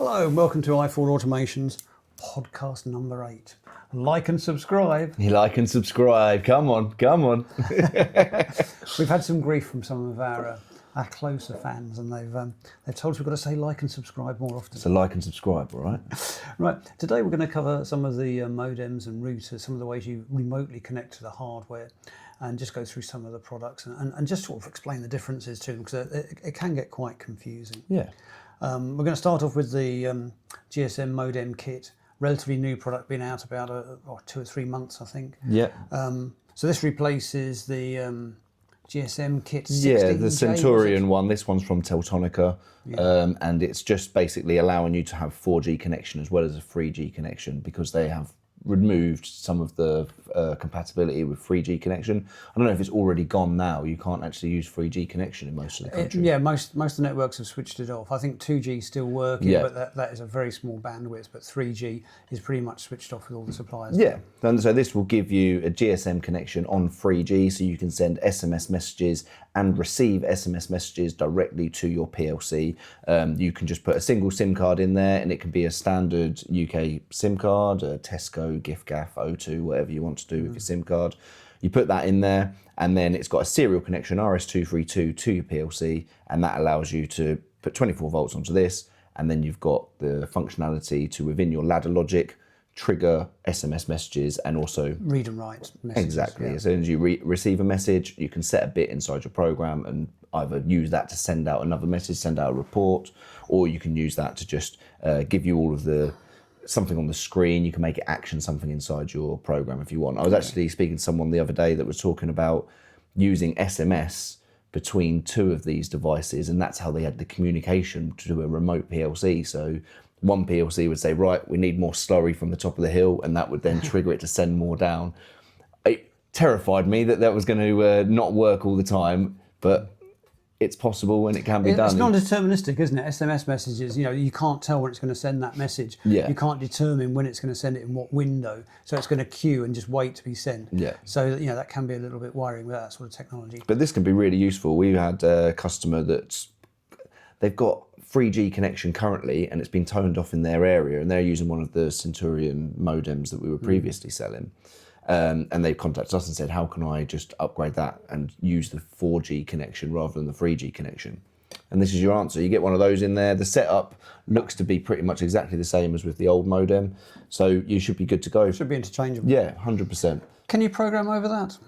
Hello and welcome to i4 Automation's podcast number 8. Like and subscribe. You like and subscribe. Come on, come on. We've had some grief from some of our closer fans, and they've told us we've got to say like and subscribe more often. So like and subscribe, all right? Right, today we're going to cover some of the modems and routers, some of the ways you remotely connect to the hardware, and just go through some of the products and just sort of explain the differences to them, because it can get quite confusing. Yeah. We're going to start off with the GSM modem kit, relatively new product, been out about 2 or 3 months, I think. Yeah. So this replaces the GSM-KIT-16J. Yeah, the CINTERION one. This one's from Teltonica, and it's just basically allowing you to have 4G connection as well as a 3G connection, because they have removed some of the compatibility with 3G connection. I don't know if it's already gone now. You can't actually use 3G connection in most of the country. Yeah, most of the networks have switched it off. I think 2G is still working, but that is a very small bandwidth. But 3G is pretty much switched off with all the suppliers. Yeah, and so this will give you a GSM connection on 3G, so you can send SMS messages and receive SMS messages directly to your PLC. You can just put a single SIM card in there, and it can be a standard UK SIM card, a Tesco, GIFGAF, O2, whatever you want to do with your SIM card. You put that in there, and then it's got a serial connection, RS-232, to your PLC, and that allows you to put 24 volts onto this, and then you've got the functionality to, within your ladder logic, trigger SMS messages and also read and write messages. Exactly. Yeah. As soon as you receive a message, you can set a bit inside your program and either use that to send out another message, send out a report, or you can use that to just give you all of the something on the screen. You can make it action something inside your program if you want. I was actually speaking to someone the other day that was talking about using SMS between two of these devices, and that's how they had the communication to a remote PLC. So one PLC would say, right, we need more slurry from the top of the hill, and that would then trigger it to send more down. It terrified me that was going to not work all the time, but it's possible and it can be done. It's non-deterministic, isn't it? SMS messages, you can't tell when it's going to send that message. Yeah. You can't determine when it's going to send it in what window. So it's going to queue and just wait to be sent. Yeah. So, that can be a little bit worrying with that sort of technology. But this can be really useful. We had a customer they've got 3G connection currently, and it's been toned off in their area, and they're using one of the CINTERION modems that we were previously selling. And they contacted us and said, how can I just upgrade that and use the 4G connection rather than the 3G connection? And this is your answer. You get one of those in there. The setup looks to be pretty much exactly the same as with the old modem, so you should be good to go. Should be interchangeable. Yeah, 100%. Can you program over that?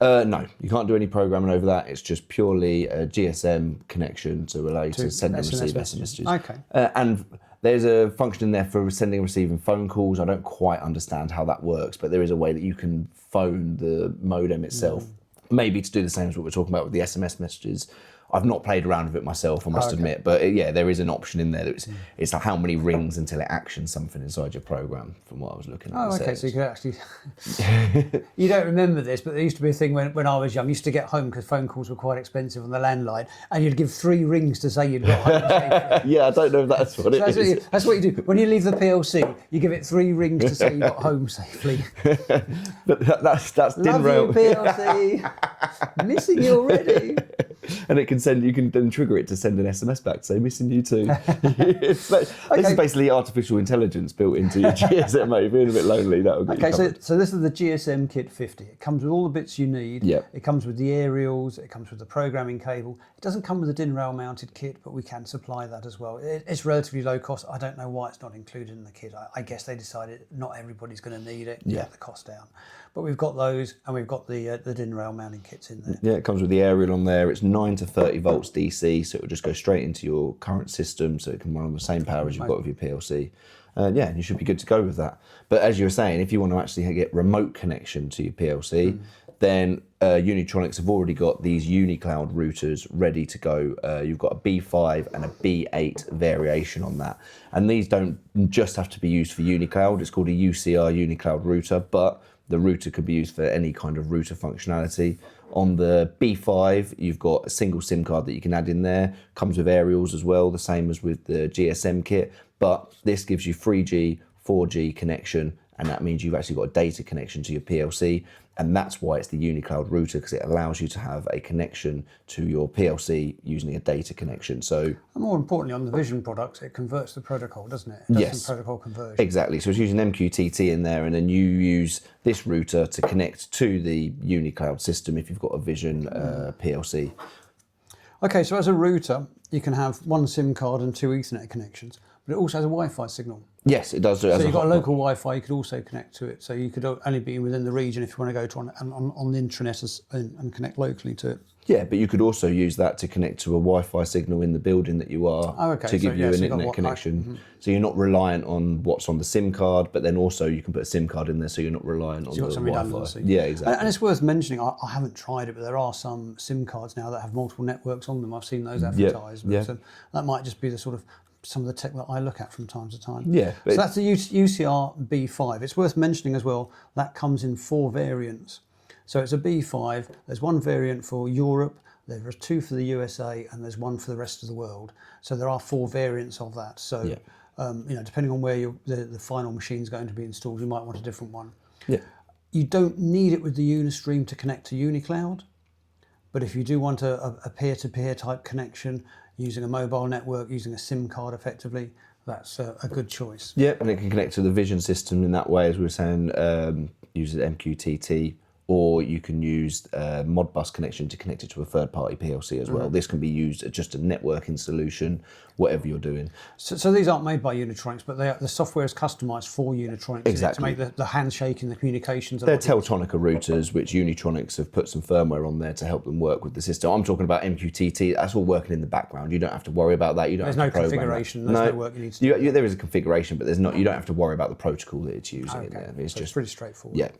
No, you can't do any programming over that. It's just purely a GSM connection to allow you to send and receive SMS messages. Okay. And there's a function in there for sending and receiving phone calls. I don't quite understand how that works, but there is a way that you can phone the modem itself. Maybe to do the same as what we're talking about with the SMS messages. I've not played around with it myself, I must admit, but yeah, there is an option in there. It's like how many rings until it actions something inside your program, from what I was looking at. Oh, okay, so you could actually... You don't remember this, but there used to be a thing when I was young. I used to get home because phone calls were quite expensive on the landline, and you'd give 3 rings to say you'd got home safely. Yeah, I don't know if that's what it is. That's what you do. When you leave the PLC, you give it 3 rings to say you got home safely. But that's DIN Rail. Love you, PLC. Missing you already. And you can then trigger it to send an SMS back to say, missing you too. This is basically artificial intelligence built into your GSM, mate. If you're feeling a bit lonely, that'll get you covered. So this is the GSM-KIT-50. It comes with all the bits you need. Yep. It comes with the aerials, it comes with the programming cable. It doesn't come with a DIN Rail mounted kit, but we can supply that as well. It's relatively low cost. I don't know why it's not included in the kit. I guess they decided not everybody's going to need it, get the cost down. But we've got those, and we've got the DIN Rail mounting kits in there. Yeah, it comes with the aerial on there. It's 9 to 30 volts DC, so it will just go straight into your current system, so it can run on the same power as you've got with your PLC. Yeah, you should be good to go with that. But as you were saying, if you want to actually get remote connection to your PLC, then Unitronics have already got these UniCloud routers ready to go. You've got a B5 and a B8 variation on that. And these don't just have to be used for UniCloud. It's called a UCR UniCloud router, but the router could be used for any kind of router functionality. On the B5, you've got a single SIM card that you can add in there. Comes with aerials as well, the same as with the GSM kit, but this gives you 3G, 4G connection, and that means you've actually got a data connection to your PLC. And that's why it's the UniCloud router, because it allows you to have a connection to your PLC using a data connection. So, and more importantly, on the Vision products, it converts the protocol, doesn't it? It does yes, some protocol conversion. Exactly. So it's using MQTT in there, and then you use this router to connect to the UniCloud system if you've got a Vision PLC. Okay, so as a router, you can have one SIM card and 2 Ethernet connections, but it also has a Wi-Fi signal. Yes, it does. So you've got a local Wi-Fi, you could also connect to it. So you could only be within the region if you want to go to on the intranet and connect locally to it. Yeah, but you could also use that to connect to a Wi-Fi signal in the building that you are to give you an internet connection. So you're not reliant on what's on the SIM card, but then also you can put a SIM card in there so you're not reliant on the Wi-Fi. Yeah, exactly. And it's worth mentioning, I haven't tried it, but there are some SIM cards now that have multiple networks on them. I've seen those advertised. Yeah. So that might just be the sort of some of the tech that I look at from time to time. Yeah. So that's the UCR-B5. It's worth mentioning as well, that comes in 4 variants. So it's a B5, there's one variant for Europe, there are 2 for the USA, and there's 1 for the rest of the world. So there are 4 variants of that. So, you know, depending on where the final machine's going to be installed, you might want a different one. Yeah. You don't need it with the Unistream to connect to UniCloud, but if you do want a peer-to-peer type connection, using a mobile network, using a SIM card effectively, that's a good choice. Yeah, and it can connect to the Vision system in that way, as we were saying, use MQTT, or you can use a Modbus connection to connect it to a third-party PLC as well. This can be used as just a networking solution, whatever you're doing. So these aren't made by Unitronics, but the software is customised for Unitronics. Exactly. To make the handshaking, the communications. They're Teltonica routers, which Unitronics have put some firmware on there to help them work with the system. I'm talking about MQTT. That's all working in the background. You don't have to worry about that. You don't. There's have no to program configuration. that. There's no work you need to do. There is a configuration, but there's not. You don't have to worry about the protocol that it's using. Okay. In there. It's So just pretty straightforward. Yeah.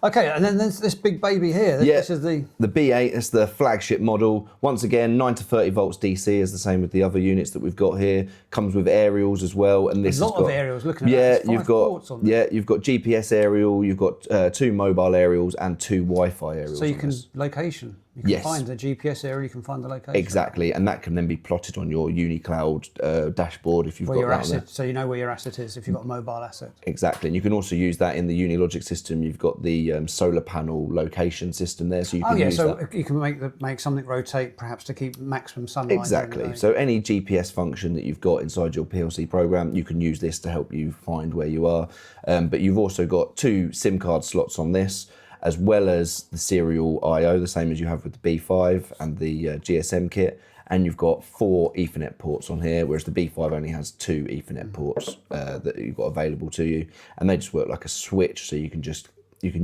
Okay, and then there's this big baby here. This is the B8 is the flagship model. Once again, 9 to 30 volts DC is the same with the other units that we've got here. Comes with aerials as well, and this a lot of aerials. Looking at that, you've got you've got GPS aerial, you've got 2 mobile aerials and 2 Wi-Fi aerials. So you can location. You can find the GPS area. You can find the location. Exactly, and that can then be plotted on your UniCloud dashboard if you've got your that asset. on there. So you know where your asset is if you've got a mobile asset. Exactly, and you can also use that in the Unilogic system. You've got the solar panel location system there, so you can use that. You can make something rotate perhaps to keep maximum sunlight. Exactly. So any GPS function that you've got inside your PLC program, you can use this to help you find where you are. But you've also got 2 SIM card slots on this, as well as the serial I/O, the same as you have with the B5 and the GSM-KIT. And you've got 4 Ethernet ports on here, whereas the B5 only has 2 Ethernet ports that you've got available to you. And they just work like a switch, so you can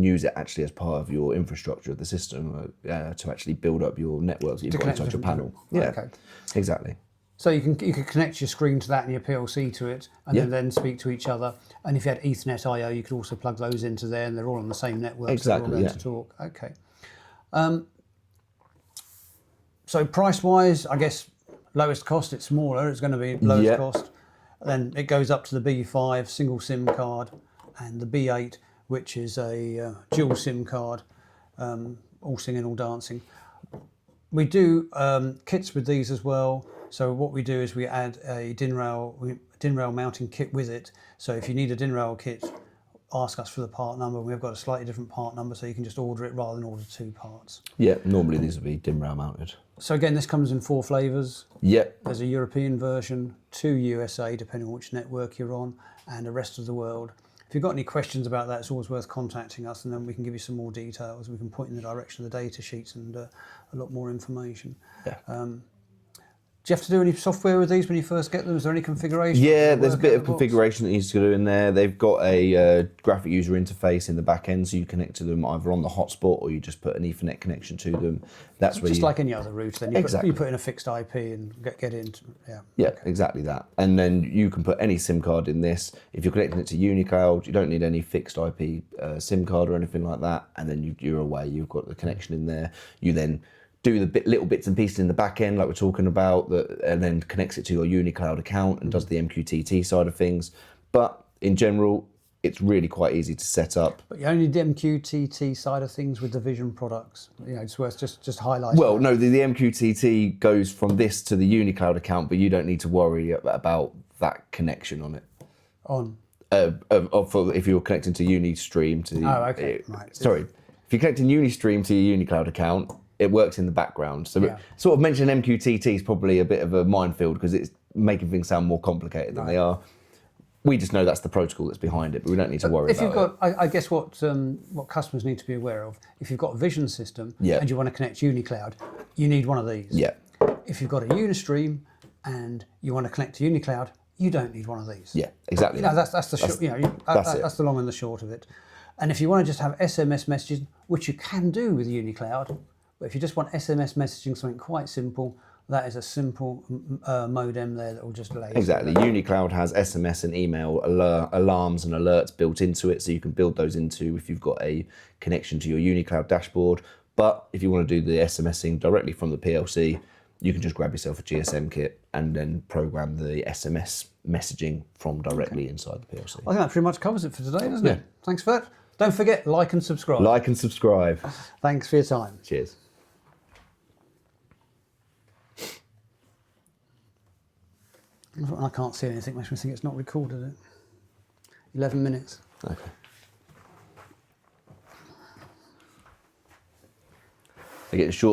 use it actually as part of your infrastructure of the system to actually build up your networks that you've got inside your panel. Yeah, okay. Exactly. So you can connect your screen to that and your PLC to it, and then speak to each other. And if you had Ethernet I/O, you could also plug those into there, and they're all on the same network. Exactly. So they're all going to talk. Okay. So price-wise, I guess lowest cost. It's smaller. It's going to be lowest cost. Then it goes up to the B5 single SIM card, and the B8, which is a dual SIM card, all singing, all dancing. We do kits with these as well. So what we do is we add a DIN Rail mounting kit with it. So if you need a DIN Rail kit, ask us for the part number. We've got a slightly different part number, so you can just order it rather than order 2 parts. Yeah, normally these would be DIN Rail mounted. So again, this comes in 4 flavours. Yep. There's a European version, 2 USA, depending on which network you're on, and the rest of the world. If you've got any questions about that, it's always worth contacting us, and then we can give you some more details. We can point in the direction of the data sheets and a lot more information. Yeah. Do you have to do any software with these when you first get them? Is there any configuration? Yeah, there's a bit of configuration that needs to go in there. They've got a graphic user interface in the back end, so you connect to them either on the hotspot or you just put an Ethernet connection to them. That's where just like any other router. Then exactly. You put in a fixed IP and get in. Yeah, exactly that. And then you can put any SIM card in this. If you're connecting it to UniCloud, you don't need any fixed IP SIM card or anything like that. And then you're away. You've got the connection in there. You then do the little bits and pieces in the back end, like we're talking about, and then connects it to your UniCloud account and does the MQTT side of things. But in general, it's really quite easy to set up. But you only did MQTT side of things with the Vision products. You know, it's worth just highlighting. Well, no, the MQTT goes from this to the UniCloud account, but you don't need to worry about that connection on it. On? If you're connecting to Unistream to the... Oh, okay, right. Sorry. If you're connecting Unistream to your UniCloud account, it works in the background. So Yeah. sort of mentioning MQTT is probably a bit of a minefield because it's making things sound more complicated than they are. We just know that's the protocol that's behind it, but we don't need to worry If about you've got, I guess what customers need to be aware of, if you've got a Vision system and you want to connect UniCloud, you need one of these. Yeah. If you've got a Unistream and you want to connect to UniCloud, you don't need one of these. Yeah, exactly. You know, that's the short, that's the long and the short of it. And if you want to just have SMS messages, which you can do with UniCloud, but if you just want SMS messaging, something quite simple, that is a simple modem there that will just lay. Exactly. UniCloud has SMS and email alarms and alerts built into it, so you can build those into if you've got a connection to your UniCloud dashboard. But if you want to do the SMSing directly from the PLC, you can just grab yourself a GSM-KIT and then program the SMS messaging from directly inside the PLC. I think that pretty much covers it for today, doesn't it? Thanks for that. Don't forget, like and subscribe. Like and subscribe. Thanks for your time. Cheers. I can't see anything, makes me think it's not recorded it. 11 minutes. Okay. I get short.